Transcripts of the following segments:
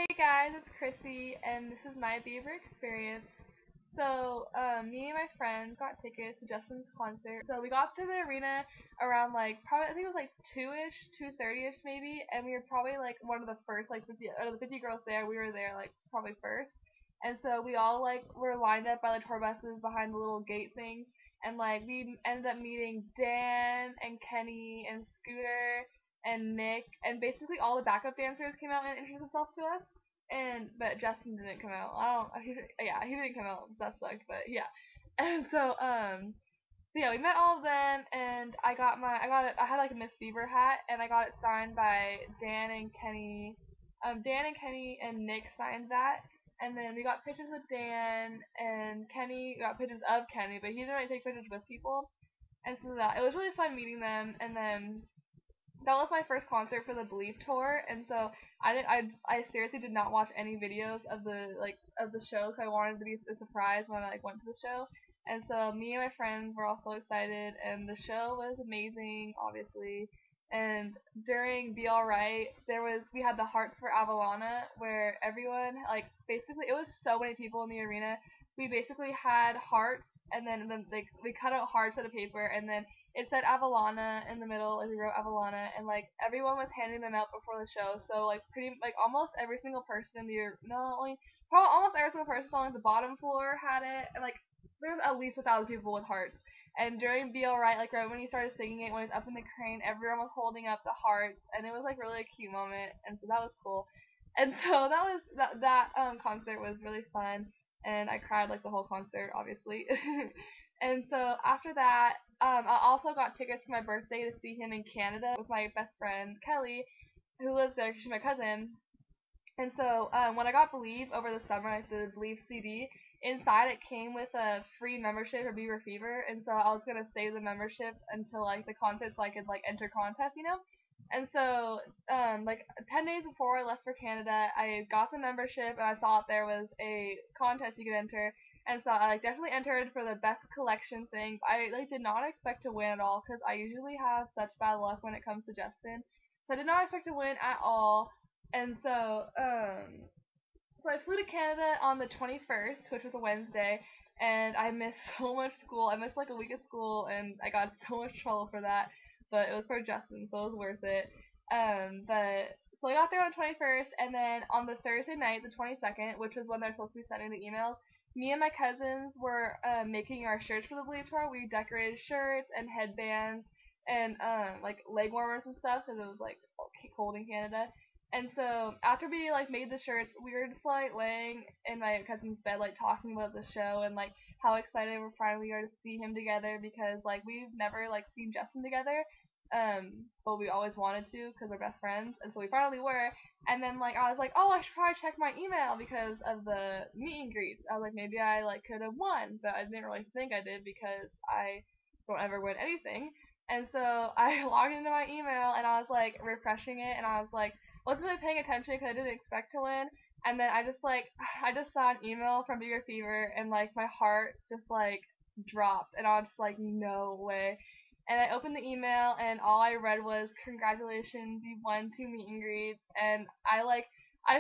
Hey guys, it's Chrissy, and this is my Bieber Experience. Me and my friends got tickets to Justin's concert. So we got to the arena around probably I think it was like 2-ish, 2:30ish maybe, and we were probably like one of the first 50 out of the 50 girls there. We were there like probably first, and so we all were lined up by the tour buses behind the little gate thing, and we ended up meeting Dan and Kenny and Scooter and Nick, and basically all the backup dancers came out and introduced themselves to us. But Justin didn't come out. I don't. He didn't come out. That sucked. But yeah. And so we met all of them, and I had like a Miss Bieber hat, and I got it signed by Dan and Kenny. Dan and Kenny and Nick signed that, and then we got pictures with Dan and Kenny. Got pictures of Kenny, but he didn't really take pictures with people. And so that it was really fun meeting them, and then that was my first concert for the Believe tour, and so I seriously did not watch any videos of the show, because I wanted to be a surprise when I went to the show. And so me and my friends were all so excited, and the show was amazing, obviously. And during Be Alright, we had the Hearts for Avalana, where everyone basically it was so many people in the arena. We basically had hearts, and then we cut out hearts out of paper, and then it said Avalana in the middle, we wrote Avalana, and everyone was handing them out before the show. So almost every single person in the no, only probably almost every single person on the bottom floor had it, and there was at least 1,000 people with hearts. And during Be Alright, right when he started singing it, when he was up in the crane, everyone was holding up the hearts, and it was really a cute moment, and so that was cool. And so that concert was really fun, and I cried the whole concert, obviously. And so after that, I also got tickets for my birthday to see him in Canada with my best friend Kelly, who lives there. She's my cousin. And so when I got Believe over the summer, the Believe CD. Inside it came with a free membership for Bieber Fever, and so I was gonna save the membership until the concert, so I could enter contests. And so 10 days before I left for Canada, I got the membership, and I thought there was a contest you could enter. And so I definitely entered for the best collection thing. I did not expect to win at all, because I usually have such bad luck when it comes to Justin. So I did not expect to win at all. And so I flew to Canada on the 21st, which was a Wednesday, and I missed so much school. I missed a week of school, and I got so much trouble for that. But it was for Justin, so it was worth it. But so I got there on the 21st, and then on the Thursday night, the 22nd, which was when they're supposed to be sending the emails, me and my cousins were making our shirts for the Believe tour. We decorated shirts and headbands and leg warmers and stuff, because it was cold in Canada. And so after we made the shirts, we were just laying in my cousin's bed talking about the show, and how excited we finally are to see him together, because we've never seen Justin together, but we always wanted to, because we're best friends, and so we finally were. And then I was oh, I should probably check my email because of the meet and greets. I was maybe I could have won, but I didn't really think I did, because I don't ever win anything. And so I logged into my email, and I was refreshing it, and I was wasn't really paying attention because I didn't expect to win. And then I just saw an email from Bieber Fever, and my heart just dropped, and I was just no way. And I opened the email, and all I read was, "Congratulations, you won 2 meet and greets." And I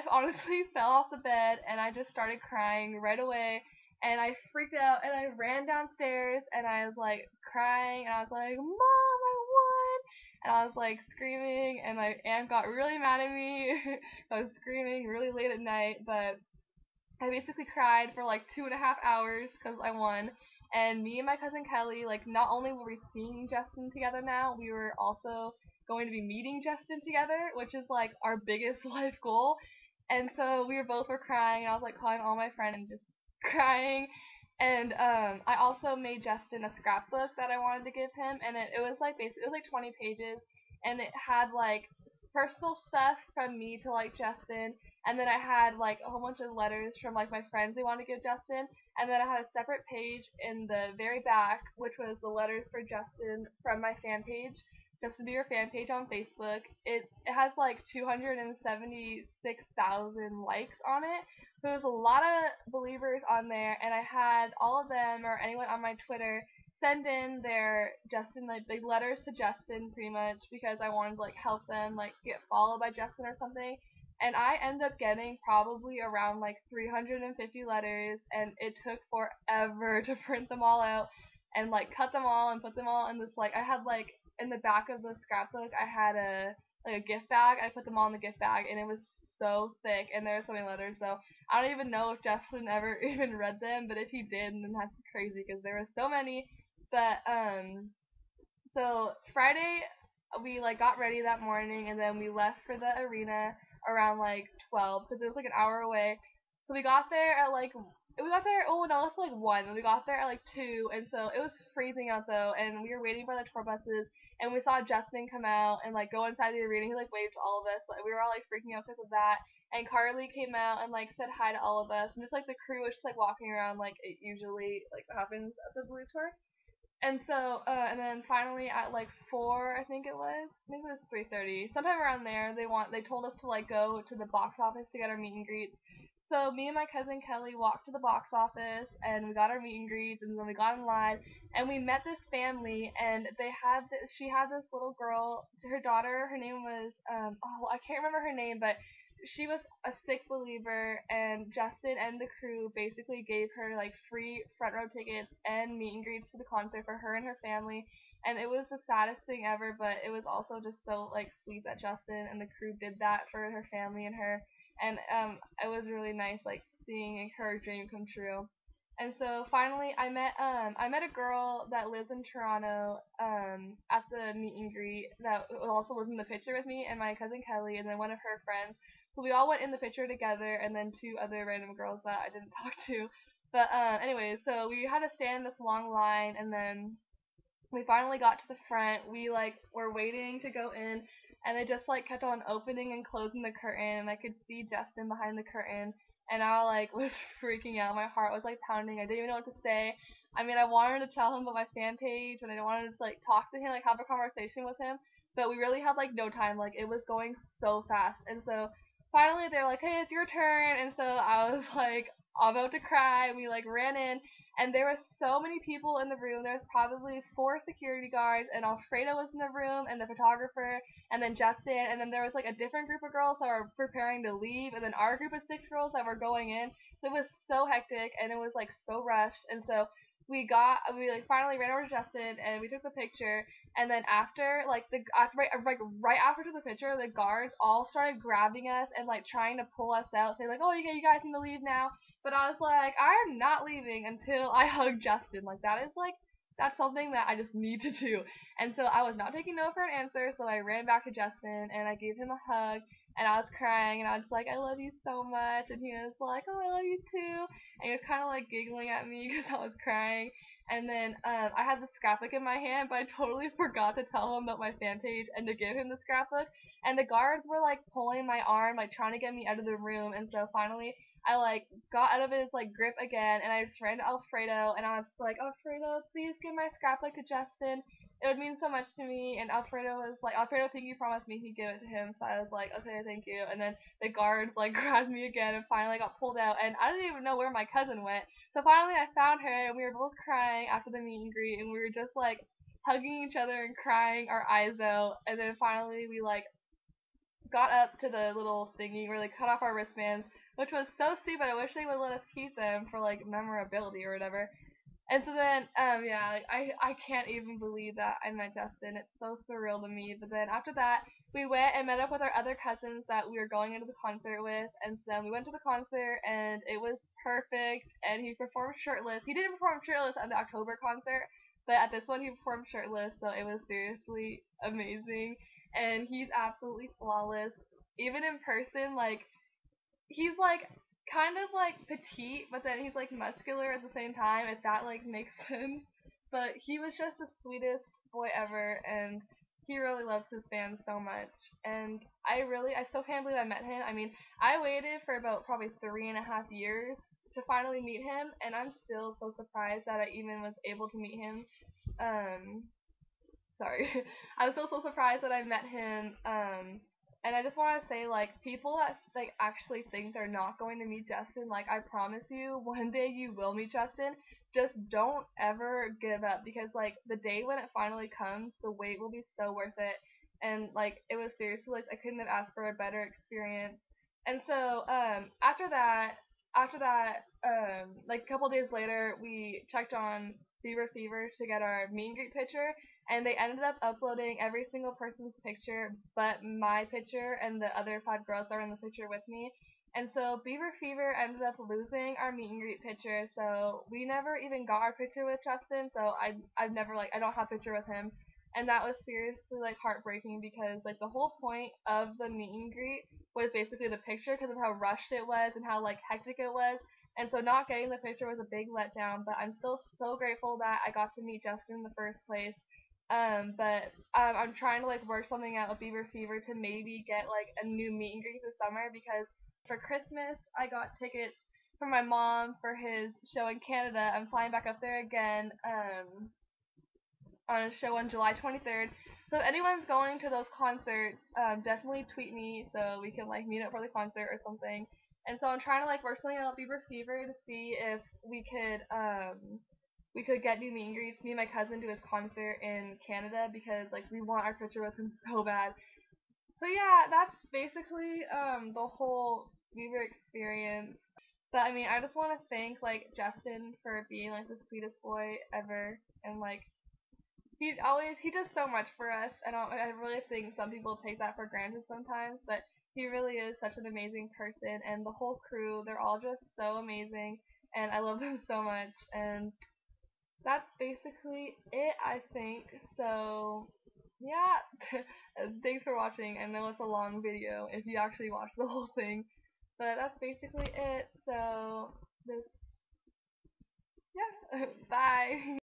honestly fell off the bed, and I just started crying right away. And I freaked out, and I ran downstairs, and I was crying, and I was "Mom, I won!" And I was screaming, and my aunt got really mad at me. I was screaming really late at night, but I basically cried for 2.5 hours because I won. And me and my cousin Kelly, not only were we seeing Justin together now, we were also going to be meeting Justin together, which is our biggest life goal. And so we were crying, and I was calling all my friends and just crying. And I also made Justin a scrapbook that I wanted to give him, and it was basically it was 20 pages, and it had personal stuff from me to Justin, and then I had a whole bunch of letters from my friends they wanted to give Justin, and then I had a separate page in the very back, which was the letters for Justin from my fan page, Justin Bieber fan page on Facebook. It has 276,000 likes on it. So there's a lot of believers on there, and I had all of them or anyone on my Twitter send in their Justin letters to Justin, pretty much, because I wanted to help them get followed by Justin or something. and I ended up getting probably around like 350 letters, and it took forever to print them all out and like cut them all and put them all in this like I had like in the back of the scrapbook I had a gift bag. I put them all in the gift bag, and it was so thick, and there were so many letters. So I don't even know if Justin ever even read them, but if he did, then that's crazy because there were so many. But so Friday we like got ready that morning, and then we left for the arena around like 12 because it was like an hour away. So we got there. Oh no, it's like 1. And we got there at like 2, and so it was freezing out though, and we were waiting for the tour buses, and we saw Justin come out and like go inside the arena. He like waved to all of us. Like, we were all like freaking out because of that. And Carly came out and like said hi to all of us, and just like the crew was just like walking around like it usually like happens at the Blue Tour. And so, and then finally at like 4, I think it was, maybe it was 3:30, sometime around there, they told us to like go to the box office to get our meet and greets. So me and my cousin Kelly walked to the box office, and we got our meet and greets, and then we got in line, and we met this family, and she had this little girl, her daughter, her name was, I can't remember her name, but she was a sick believer, and Justin and the crew basically gave her like free front row tickets and meet and greets to the concert for her and her family. And it was the saddest thing ever, but it was also just so like sweet that Justin and the crew did that for her family and her. And it was really nice like seeing her dream come true. And so finally I met a girl that lives in Toronto at the meet and greet that also was in the picture with me and my cousin Kelly and then one of her friends. So we all went in the picture together, and then 2 other random girls that I didn't talk to. But anyway, so we had to stand in this long line, and then we finally got to the front. We like were waiting to go in, and they just like kept on opening and closing the curtain, and I could see Justin behind the curtain, and I like was freaking out. My heart was like pounding. I didn't even know what to say. I mean, I wanted to tell him about my fan page, and I wanted to like talk to him, like have a conversation with him, but we really had like no time. Like it was going so fast, and so finally they're like, "Hey, it's your turn," and so I was like about to cry. We like ran in, and there were so many people in the room. There was probably 4 security guards, and Alfredo was in the room, and the photographer, and then Justin, and then there was like a different group of girls that were preparing to leave, and then our group of 6 girls that were going in. So it was so hectic, and it was like so rushed, and so we like finally ran over to Justin, and we took the picture, and then after like right after the picture, the guards all started grabbing us and like trying to pull us out, saying like, "Oh, you guys need to leave now." But I was like, I am not leaving until I hug Justin. Like that's something that I just need to do. And so I was not taking no for an answer, so I ran back to Justin and I gave him a hug, and I was crying, and I was like, "I love you so much," and he was like, "Oh, I love you too," and he was kind of like giggling at me because I was crying. And then I had the scrapbook in my hand, but I totally forgot to tell him about my fan page and to give him the scrapbook. And the guards were like pulling my arm, like trying to get me out of the room. And so finally, I like got out of his like grip again, and I just ran to Alfredo, and I was like, "Alfredo, please give my scrapbook to Justin. It would mean so much to me." And Alfredo was like, "Alfredo, think you promised me he'd give it to him." So I was like, "Okay, thank you." And then the guards like grabbed me again, and finally got pulled out, and I didn't even know where my cousin went. So finally, I found her, and we were both crying after the meet and greet, and we were just like hugging each other and crying our eyes out. And then finally, we like got up to the little thingy where they cut off our wristbands, which was so stupid. I wish they would let us keep them for like memorability or whatever. And so then, yeah, like, I can't even believe that I met Justin. It's so surreal to me. But then after that, we went and met up with our other cousins that we were going into the concert with. And so we went to the concert, and it was perfect. And he performed shirtless. He didn't perform shirtless at the October concert, but at this one, he performed shirtless. So it was seriously amazing. And he's absolutely flawless. Even in person, like, he's like kind of like petite, but then he's like muscular at the same time, if that like makes sense. But he was just the sweetest boy ever, and he really loves his fans so much. And I still can't believe I met him. I mean, I waited for about probably 3.5 years to finally meet him, and I'm still so surprised that I even was able to meet him. Um, Sorry. I was still so surprised that I met him. And I just want to say, like, people that like actually think they're not going to meet Justin, like, I promise you, one day you will meet Justin. Just don't ever give up, because like the day when it finally comes, the wait will be so worth it. And like it was seriously like I couldn't have asked for a better experience. And so after that, like a couple days later, we checked on Bieber Fever to get our meet and greet picture, and they ended up uploading every single person's picture but my picture and the other 5 girls that were in the picture with me. And so Bieber Fever ended up losing our meet and greet picture, so we never even got our picture with Justin. So I've never I don't have a picture with him, and that was seriously like heartbreaking because like the whole point of the meet and greet was basically the picture because of how rushed it was and how like hectic it was. And so not getting the picture was a big letdown, but I'm still so grateful that I got to meet Justin in the first place. But I'm trying to like work something out with Bieber Fever to maybe get like a new meet and greet this summer because for Christmas I got tickets from my mom for his show in Canada. I'm flying back up there again on a show on July 23rd. So if anyone's going to those concerts, definitely tweet me so we can like meet up for the concert or something. And so I'm trying to like work something out with Bieber Fever to see if we could get new meet and greets. Me and my cousin do his concert in Canada because like we want our picture with him so bad. So yeah, that's basically the whole Bieber experience. But I mean, I just want to thank like Justin for being like the sweetest boy ever, and like he does so much for us, and I really think some people take that for granted sometimes, but he really is such an amazing person, and the whole crew, they're all just so amazing, and I love them so much, and that's basically it, I think. So yeah, thanks for watching. I know it's a long video if you actually watch the whole thing, but that's basically it. So this, yeah, bye.